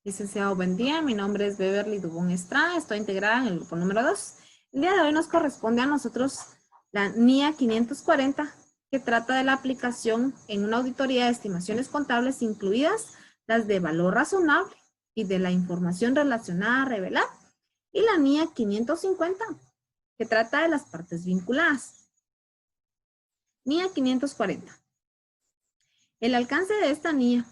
Licenciado, buen día. Mi nombre es Beverly Dubón Estrada. Estoy integrada en el grupo número 2. El día de hoy nos corresponde a nosotros la NIA 540, que trata de la aplicación en una auditoría de estimaciones contables, incluidas las de valor razonable y de la información relacionada a revelar. Y la NIA 550, que trata de las partes vinculadas. NIA 540. El alcance de esta NIA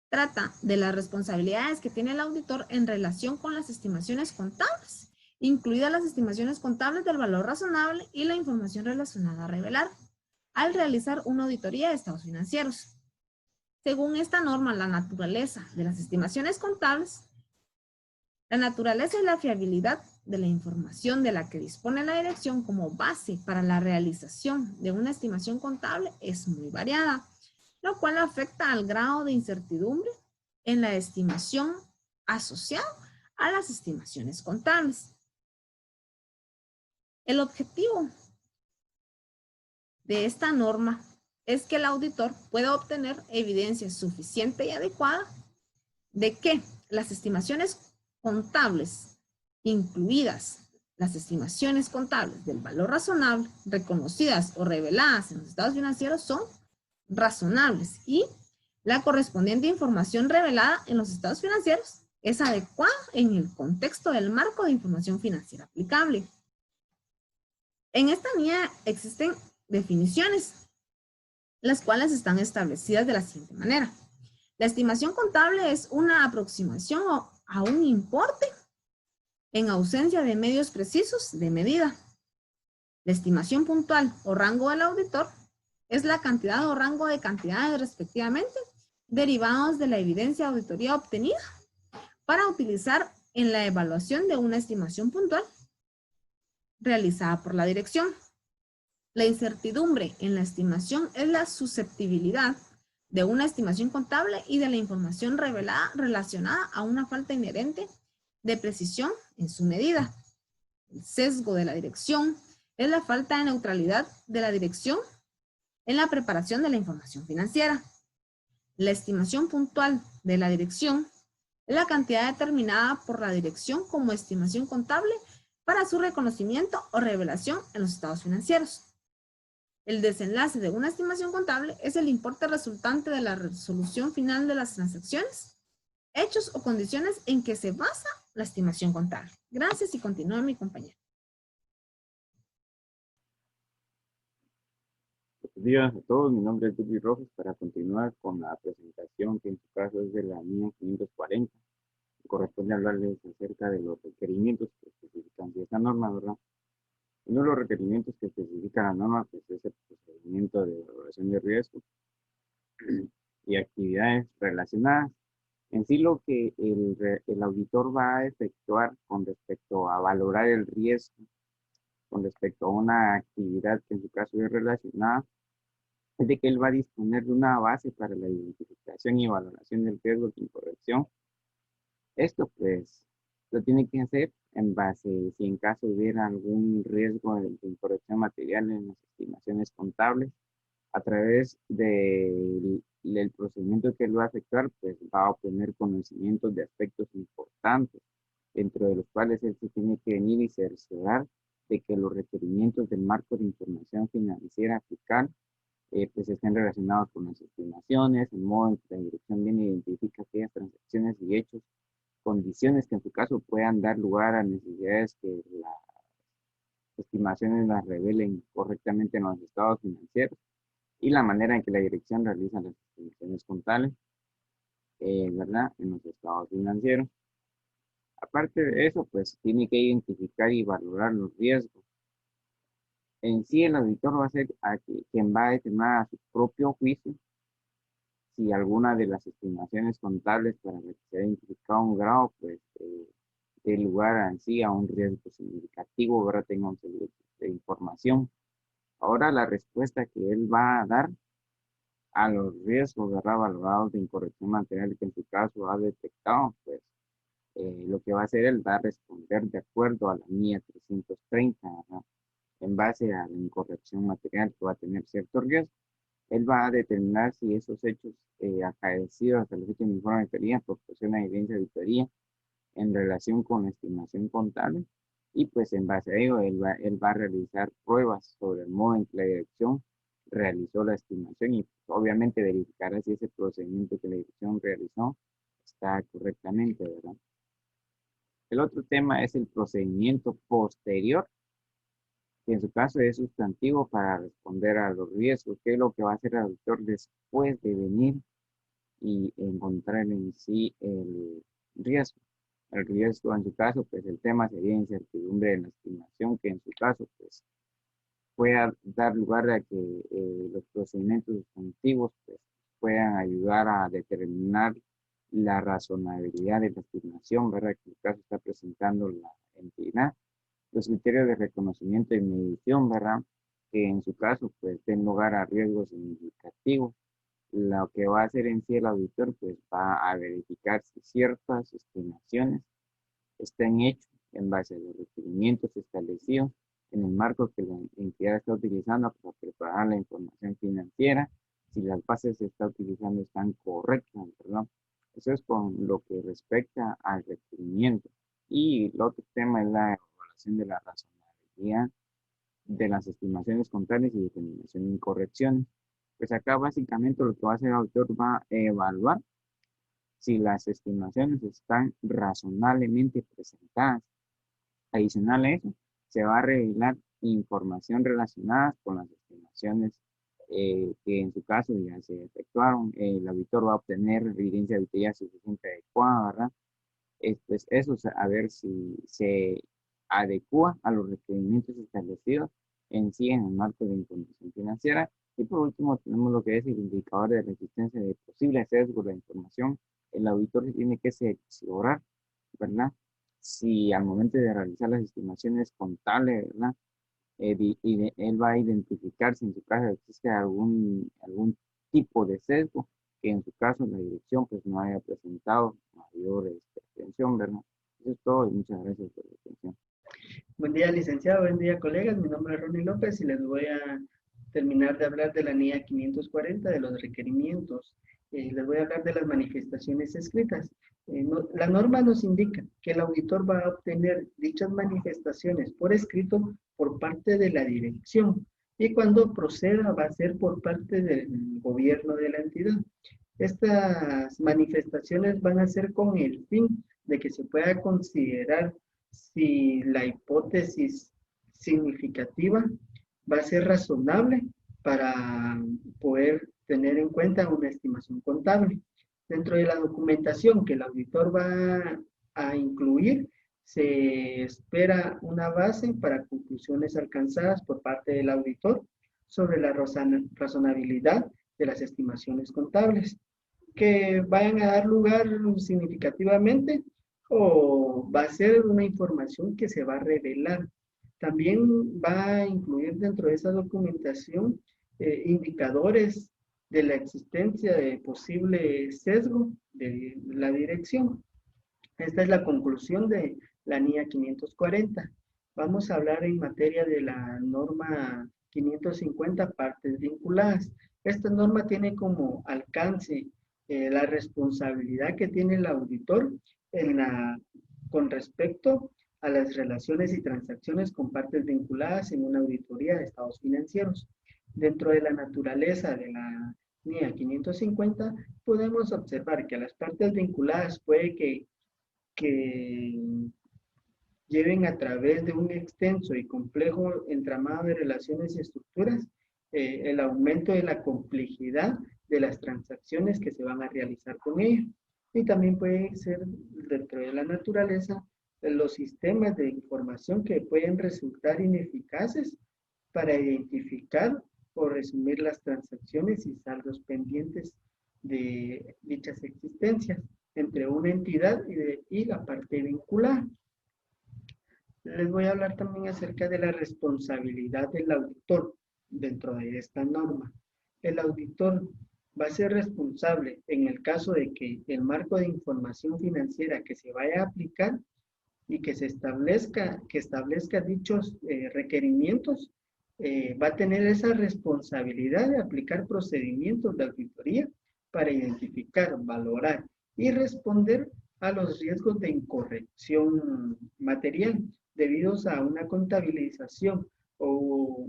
trata de las responsabilidades que tiene el auditor en relación con las estimaciones contables, incluidas las estimaciones contables del valor razonable y la información relacionada a revelar, al realizar una auditoría de estados financieros. Según esta norma, la naturaleza de las estimaciones contables, la naturaleza y la fiabilidad de la información de la que dispone la dirección como base para la realización de una estimación contable es muy variada, lo cual afecta al grado de incertidumbre en la estimación asociado a las estimaciones contables. El objetivo de esta norma es que el auditor pueda obtener evidencia suficiente y adecuada de que las estimaciones contables, incluidas las estimaciones contables del valor razonable, reconocidas o reveladas en los estados financieros, son razonables y la correspondiente información revelada en los estados financieros es adecuada en el contexto del marco de información financiera aplicable. En esta NIA existen definiciones, las cuales están establecidas de la siguiente manera. La estimación contable es una aproximación a un importe en ausencia de medios precisos de medida. La estimación puntual o rango del auditor es la cantidad o rango de cantidades respectivamente derivados de la evidencia de auditoría obtenida para utilizar en la evaluación de una estimación puntual realizada por la dirección. La incertidumbre en la estimación es la susceptibilidad de una estimación contable y de la información revelada relacionada a una falta inherente de precisión en su medida. El sesgo de la dirección es la falta de neutralidad de la dirección en la preparación de la información financiera. La estimación puntual de la dirección es la cantidad determinada por la dirección como estimación contable para su reconocimiento o revelación en los estados financieros. El desenlace de una estimación contable es el importe resultante de la resolución final de las transacciones, hechos o condiciones en que se basa la estimación contable. Gracias y continúa mi compañero. Buenos días a todos, mi nombre es Duby Rojas para continuar con la presentación que en su caso es de la NIA 540. Corresponde hablarles acerca de los requerimientos que especifican de esta norma, ¿verdad? Uno de los requerimientos que especifica la norma pues, es el procedimiento de evaluación de riesgo y actividades relacionadas. En sí lo que el auditor va a efectuar con respecto a valorar el riesgo, con respecto a una actividad que en su caso es relacionada, es de que él va a disponer de una base para la identificación y valoración del riesgo de incorrección. Esto pues lo tiene que hacer en base, si en caso hubiera algún riesgo de incorrección material en las estimaciones contables, a través del procedimiento que él va a efectuar, pues va a obtener conocimientos de aspectos importantes, dentro de los cuales él se tiene que venir y cerciorar de que los requerimientos del marco de información financiera fiscal pues estén relacionados con las estimaciones, el modo en que la dirección viene e identifica aquellas transacciones y hechos, condiciones que en su caso puedan dar lugar a necesidades que las estimaciones las revelen correctamente en los estados financieros y la manera en que la dirección realiza las estimaciones contables, ¿verdad? En los estados financieros. Aparte de eso, pues tiene que identificar y valorar los riesgos. En sí, el auditor va a ser quien va a determinar a su propio juicio si alguna de las estimaciones contables para la que se ha identificado un grado, pues, de lugar en sí a un riesgo significativo, ahora tenga un servicio de información. Ahora la respuesta que él va a dar a los riesgos, ¿verdad? Valorados de incorrección material que en su caso ha detectado, pues, lo que va a hacer él va a responder de acuerdo a la NIA 330, ¿verdad? En base a la incorrección material que va a tener cierto riesgo. Él va a determinar si esos hechos acaecidos hasta la fecha del informe de auditoría proporcionan evidencia de auditoría en relación con la estimación contable, y pues en base a ello él va a realizar pruebas sobre el modo en que la dirección realizó la estimación, y pues, obviamente verificará si ese procedimiento que la dirección realizó está correctamente, ¿verdad? El otro tema es el procedimiento posterior, que en su caso es sustantivo para responder a los riesgos. ¿Qué es lo que va a hacer el auditor después de venir y encontrar en sí el riesgo? El riesgo en su caso, pues el tema sería incertidumbre en la estimación, que en su caso, pues pueda dar lugar a que los procedimientos sustantivos pues, puedan ayudar a determinar la razonabilidad de la estimación, ¿verdad? Que en su caso está presentando la entidad. Los criterios de reconocimiento y medición, ¿verdad? Que en su caso, pues, den lugar a riesgos significativos. Lo que va a hacer en sí el auditor, pues, va a verificar si ciertas estimaciones están hechos en base a los requerimientos establecidos en el marco que la entidad está utilizando para preparar la información financiera, si las bases que está utilizando están correctas, ¿verdad? Eso es con lo que respecta al requerimiento. Y el otro tema es la evaluación de la razonabilidad de las estimaciones contables y determinación de incorrecciones. Pues acá básicamente lo que va a hacer el autor va a evaluar si las estimaciones están razonablemente presentadas. Adicional a eso, se va a revelar información relacionada con las estimaciones que en su caso ya se efectuaron. El auditor va a obtener evidencia de utilidad suficiente adecuada, ¿verdad? Pues eso, a ver si se adecua a los requerimientos establecidos en sí en el marco de información financiera. Y por último, tenemos lo que es el indicador de resistencia de posibles sesgos de la información. El auditor tiene que cerciorar, ¿verdad? Si al momento de realizar las estimaciones contables, ¿verdad? Él va a identificar si en su caso existe algún tipo de sesgo, que en su caso la dirección pues no haya presentado mayor atención, ¿verdad? Eso es todo y muchas gracias por la atención. Buen día, licenciado. Buen día, colegas. Mi nombre es Ronnie López y les voy a terminar de hablar de la NIA 540, de los requerimientos. Les voy a hablar de las manifestaciones escritas. La norma nos indica que el auditor va a obtener dichas manifestaciones por escrito por parte de la dirección, y cuando proceda va a ser por parte del gobierno de la entidad. Estas manifestaciones van a ser con el fin de que se pueda considerar si la hipótesis significativa va a ser razonable para poder tener en cuenta una estimación contable. Dentro de la documentación que el auditor va a incluir, se espera una base para conclusiones alcanzadas por parte del auditor sobre la razonabilidad de las estimaciones contables, que vayan a dar lugar significativamente, o va a ser una información que se va a revelar. También va a incluir dentro de esa documentación indicadores de la existencia de posible sesgo de la dirección. Esta es la conclusión de la NIA 540. Vamos a hablar en materia de la norma 550, partes vinculadas. Esta norma tiene como alcance la responsabilidad que tiene el auditor con respecto a las relaciones y transacciones con partes vinculadas en una auditoría de estados financieros. Dentro de la naturaleza de la NIA 550, podemos observar que las partes vinculadas puede que lleven a través de un extenso y complejo entramado de relaciones y estructuras el aumento de la complejidad de las transacciones que se van a realizar con ellos. Y también puede ser dentro de la naturaleza los sistemas de información que pueden resultar ineficaces para identificar o resumir las transacciones y saldos pendientes de dichas existencias entre una entidad y la parte vinculada. Les voy a hablar también acerca de la responsabilidad del auditor dentro de esta norma. El auditor va a ser responsable en el caso de que el marco de información financiera que se vaya a aplicar y que establezca dichos requerimientos va a tener esa responsabilidad de aplicar procedimientos de auditoría para identificar, valorar y responder a los riesgos de incorrección material debidos a una contabilización o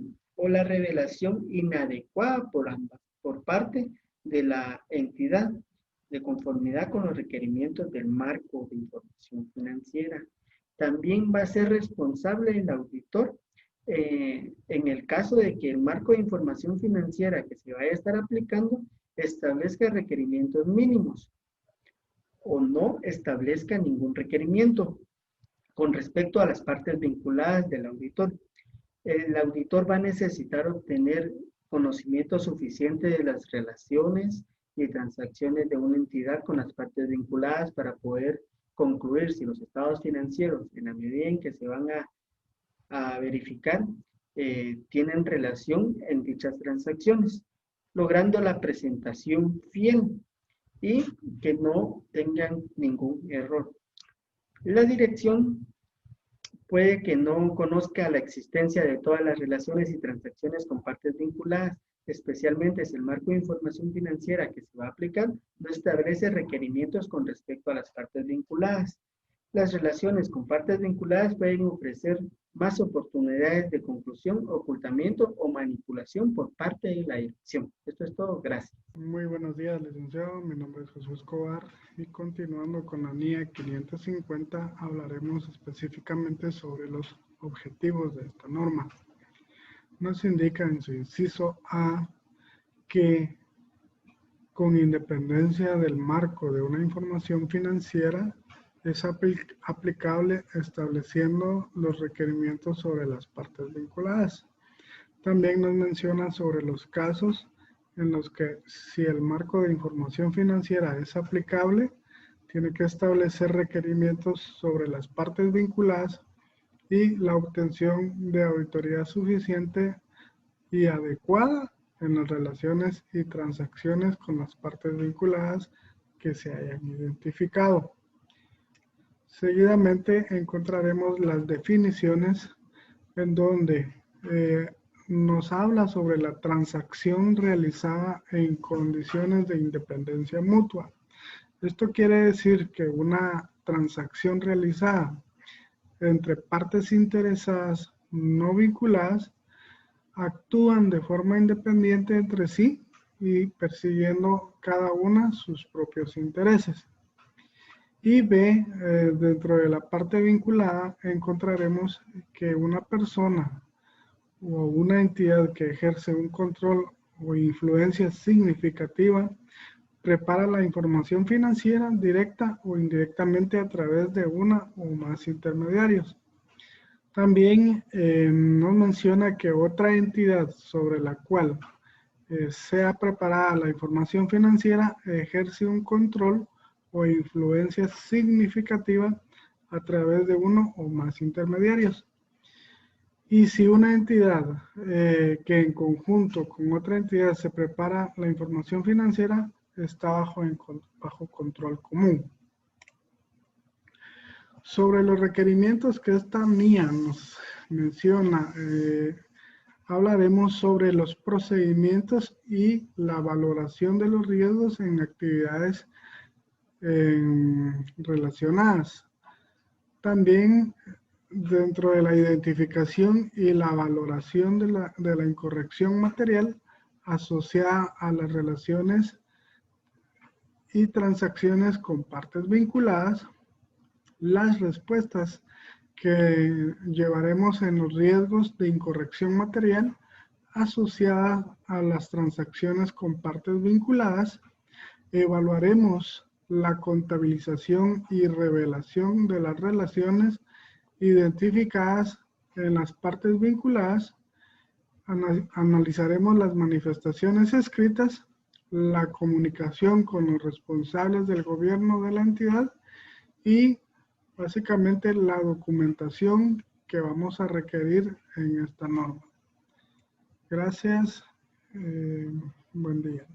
la revelación inadecuada por parte de la entidad de conformidad con los requerimientos del marco de información financiera. También va a ser responsable el auditor en el caso de que el marco de información financiera que se vaya a estar aplicando establezca requerimientos mínimos o no establezca ningún requerimiento con respecto a las partes vinculadas del auditor. El auditor va a necesitar obtener conocimiento suficiente de las relaciones y transacciones de una entidad con las partes vinculadas para poder concluir si los estados financieros, en la medida en que se van a verificar, tienen relación en dichas transacciones, logrando la presentación fiel y que no tengan ningún error. La dirección puede que no conozca la existencia de todas las relaciones y transacciones con partes vinculadas, especialmente si el marco de información financiera que se va a aplicar no establece requerimientos con respecto a las partes vinculadas. Las relaciones con partes vinculadas pueden ofrecer más oportunidades de conclusión, ocultamiento o manipulación por parte de la dirección. Esto es todo. Gracias. Muy buenos días, licenciado. Mi nombre es Jesús Escobar y continuando con la NIA 550 hablaremos específicamente sobre los objetivos de esta norma. Nos indica en su inciso A que con independencia del marco de una información financiera es aplicable estableciendo los requerimientos sobre las partes vinculadas. También nos menciona sobre los casos en los que si el marco de información financiera es aplicable, tiene que establecer requerimientos sobre las partes vinculadas y la obtención de auditoría suficiente y adecuada en las relaciones y transacciones con las partes vinculadas que se hayan identificado. Seguidamente encontraremos las definiciones en donde nos habla sobre la transacción realizada en condiciones de independencia mutua. Esto quiere decir que una transacción realizada entre partes interesadas no vinculadas actúan de forma independiente entre sí y persiguiendo cada una sus propios intereses. Y B, dentro de la parte vinculada encontraremos que una persona o una entidad que ejerce un control o influencia significativa prepara la información financiera directa o indirectamente a través de una o más intermediarios. También nos menciona que otra entidad sobre la cual sea preparada la información financiera ejerce un control o influencia significativa a través de uno o más intermediarios. Y si una entidad que en conjunto con otra entidad se prepara la información financiera está bajo control común. Sobre los requerimientos que esta NIA nos menciona, hablaremos sobre los procedimientos y la valoración de los riesgos en actividades relacionadas. También dentro de la identificación y la valoración de la incorrección material asociada a las relaciones y transacciones con partes vinculadas, las respuestas que llevaremos en los riesgos de incorrección material asociada a las transacciones con partes vinculadas, evaluaremos la contabilización y revelación de las relaciones identificadas en las partes vinculadas, analizaremos las manifestaciones escritas, la comunicación con los responsables del gobierno de la entidad y básicamente la documentación que vamos a requerir en esta norma. Gracias. Buen día.